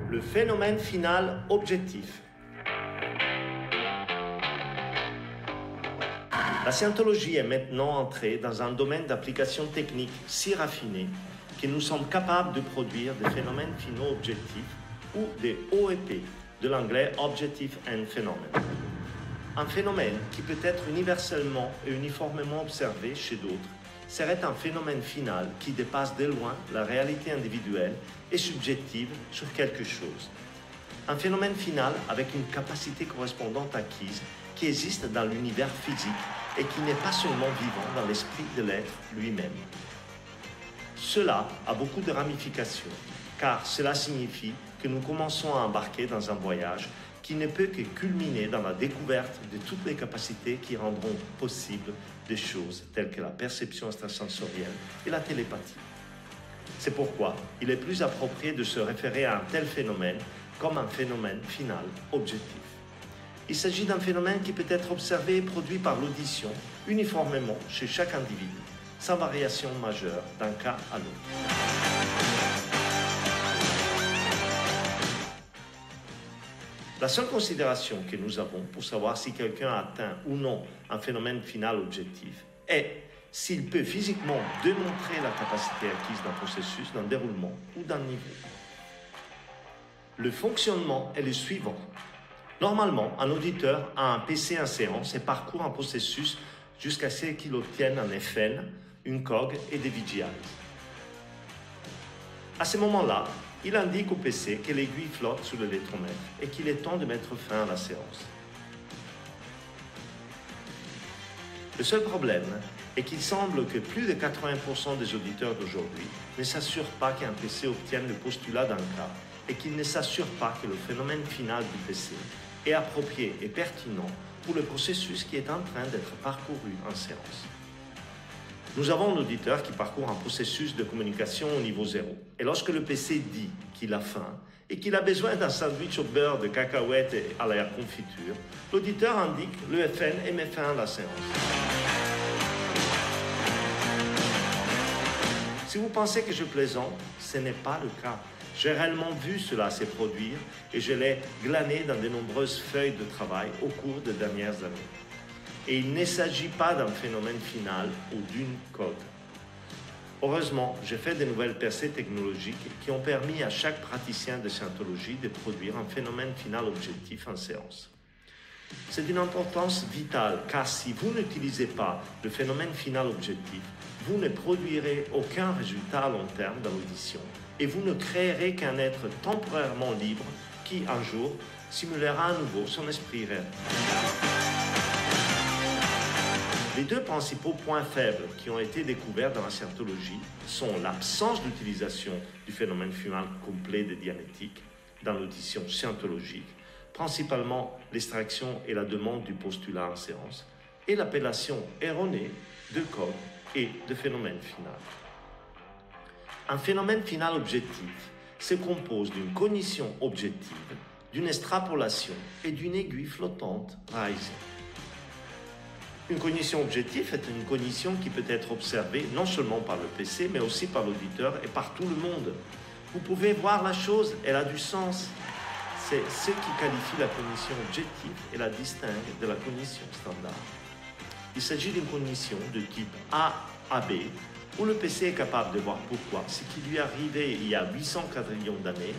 Le phénomène final objectif. La scientologie est maintenant entrée dans un domaine d'application technique si raffiné que nous sommes capables de produire des phénomènes finaux objectifs ou des OEP, de l'anglais Objective and Phenomenon. Un phénomène qui peut être universellement et uniformément observé chez d'autres serait un phénomène final qui dépasse de loin la réalité individuelle et subjective sur quelque chose. Un phénomène final avec une capacité correspondante acquise qui existe dans l'univers physique et qui n'est pas seulement vivant dans l'esprit de l'être lui-même. Cela a beaucoup de ramifications, car cela signifie que nous commençons à embarquer dans un voyage qui ne peut que culminer dans la découverte de toutes les capacités qui rendront possible des choses telles que la perception extrasensorielle et la télépathie. C'est pourquoi il est plus approprié de se référer à un tel phénomène comme un phénomène final objectif. Il s'agit d'un phénomène qui peut être observé et produit par l'audition uniformément chez chaque individu, sans variation majeure d'un cas à l'autre. La seule considération que nous avons pour savoir si quelqu'un a atteint ou non un phénomène final objectif est s'il peut physiquement démontrer la capacité acquise d'un processus, d'un déroulement ou d'un niveau. Le fonctionnement est le suivant. Normalement, un auditeur a un PC en séance et parcourt un processus jusqu'à ce qu'il obtienne un FN, une COG et des VGIs. À ce moment-là, il indique au PC que l'aiguille flotte sur l'électromètre et qu'il est temps de mettre fin à la séance. Le seul problème est qu'il semble que plus de 80% des auditeurs d'aujourd'hui ne s'assurent pas qu'un PC obtienne le postulat d'un cas et qu'ils ne s'assurent pas que le phénomène final du PC est approprié et pertinent pour le processus qui est en train d'être parcouru en séance. Nous avons un auditeur qui parcourt un processus de communication au niveau 0. Et lorsque le PC dit qu'il a faim et qu'il a besoin d'un sandwich au beurre de cacahuètes et à la confiture, l'auditeur indique le FN et met fin à la séance. Si vous pensez que je plaisante, ce n'est pas le cas. J'ai réellement vu cela se produire et je l'ai glané dans de nombreuses feuilles de travail au cours des dernières années. Et il ne s'agit pas d'un phénomène final ou d'une code. Heureusement, j'ai fait de nouvelles percées technologiques qui ont permis à chaque praticien de scientologie de produire un phénomène final objectif en séance. C'est d'une importance vitale car si vous n'utilisez pas le phénomène final objectif, vous ne produirez aucun résultat à long terme dans l'audition et vous ne créerez qu'un être temporairement libre qui, un jour, simulera à nouveau son esprit réel. Les deux principaux points faibles qui ont été découverts dans la scientologie sont l'absence d'utilisation du phénomène final complet de dianétique dans l'audition scientologique, principalement l'extraction et la demande du postulat en séance, et l'appellation erronée de code et de phénomène final. Un phénomène final objectif se compose d'une cognition objective, d'une extrapolation et d'une aiguille flottante risée. Une cognition objective est une cognition qui peut être observée non seulement par le PC, mais aussi par l'auditeur et par tout le monde. Vous pouvez voir la chose, elle a du sens. C'est ce qui qualifie la cognition objective et la distingue de la cognition standard. Il s'agit d'une cognition de type A à B, où le PC est capable de voir pourquoi ce qui lui est arrivé il y a 800 quadrillions d'années,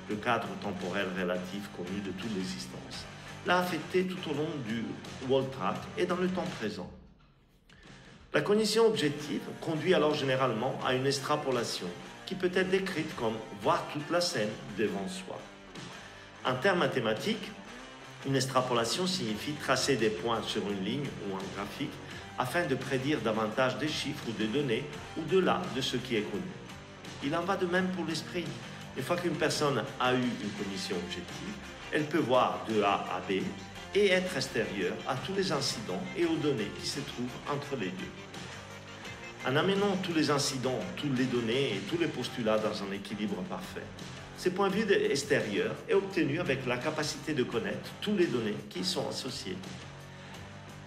le cadre temporel relatif connu de toute l'existence, l'a affecté tout au long du world track et dans le temps présent. La cognition objective conduit alors généralement à une extrapolation qui peut être décrite comme voir toute la scène devant soi. En termes mathématiques, une extrapolation signifie tracer des points sur une ligne ou un graphique afin de prédire davantage des chiffres ou des données au-delà de ce qui est connu. Il en va de même pour l'esprit. Une fois qu'une personne a eu une cognition objective, elle peut voir de A à B et être extérieure à tous les incidents et aux données qui se trouvent entre les deux. En amenant tous les incidents, toutes les données et tous les postulats dans un équilibre parfait, ce point de vue extérieur est obtenu avec la capacité de connaître toutes les données qui y sont associées.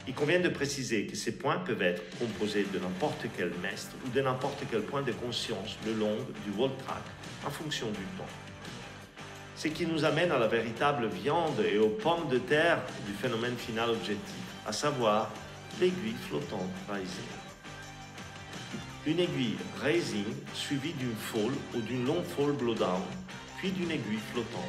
Il convient de préciser que ces points peuvent être composés de n'importe quel mestre ou de n'importe quel point de conscience le long du world track en fonction du temps. Ce qui nous amène à la véritable viande et aux pommes de terre du phénomène final objectif, à savoir l'aiguille flottante rising. Une aiguille rising suivie d'une fall ou d'une long fall blowdown, puis d'une aiguille flottante.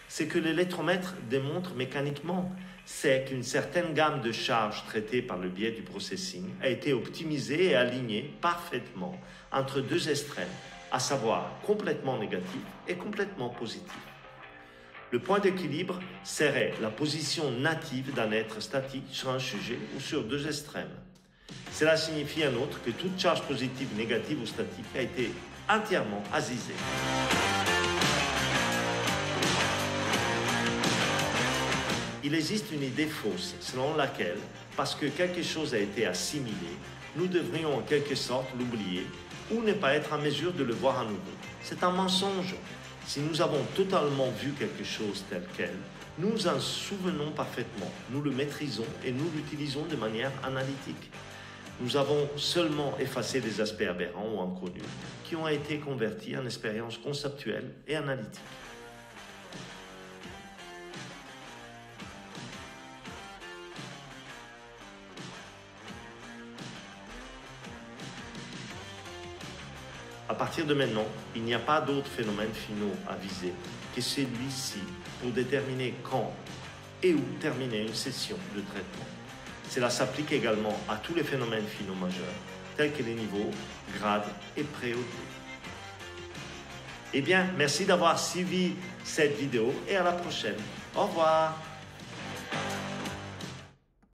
Ce que l'électromètre démontre mécaniquement, c'est qu'une certaine gamme de charges traitées par le biais du processing a été optimisée et alignée parfaitement entre deux extrêmes, à savoir complètement négatif et complètement positif. Le point d'équilibre serait la position native d'un être statique sur un sujet ou sur deux extrêmes. Cela signifie en outre que toute charge positive, négative ou statique a été entièrement azisée. Il existe une idée fausse selon laquelle, parce que quelque chose a été assimilé, nous devrions en quelque sorte l'oublier ou ne pas être en mesure de le voir à nouveau. C'est un mensonge. Si nous avons totalement vu quelque chose tel quel, nous en souvenons parfaitement, nous le maîtrisons et nous l'utilisons de manière analytique. Nous avons seulement effacé des aspects aberrants ou inconnus qui ont été convertis en expériences conceptuelles et analytiques. À partir de maintenant, il n'y a pas d'autres phénomènes finaux à viser que celui-ci pour déterminer quand et où terminer une session de traitement. Cela s'applique également à tous les phénomènes finaux majeurs, tels que les niveaux, grades et préaudits. Eh bien, merci d'avoir suivi cette vidéo et à la prochaine. Au revoir.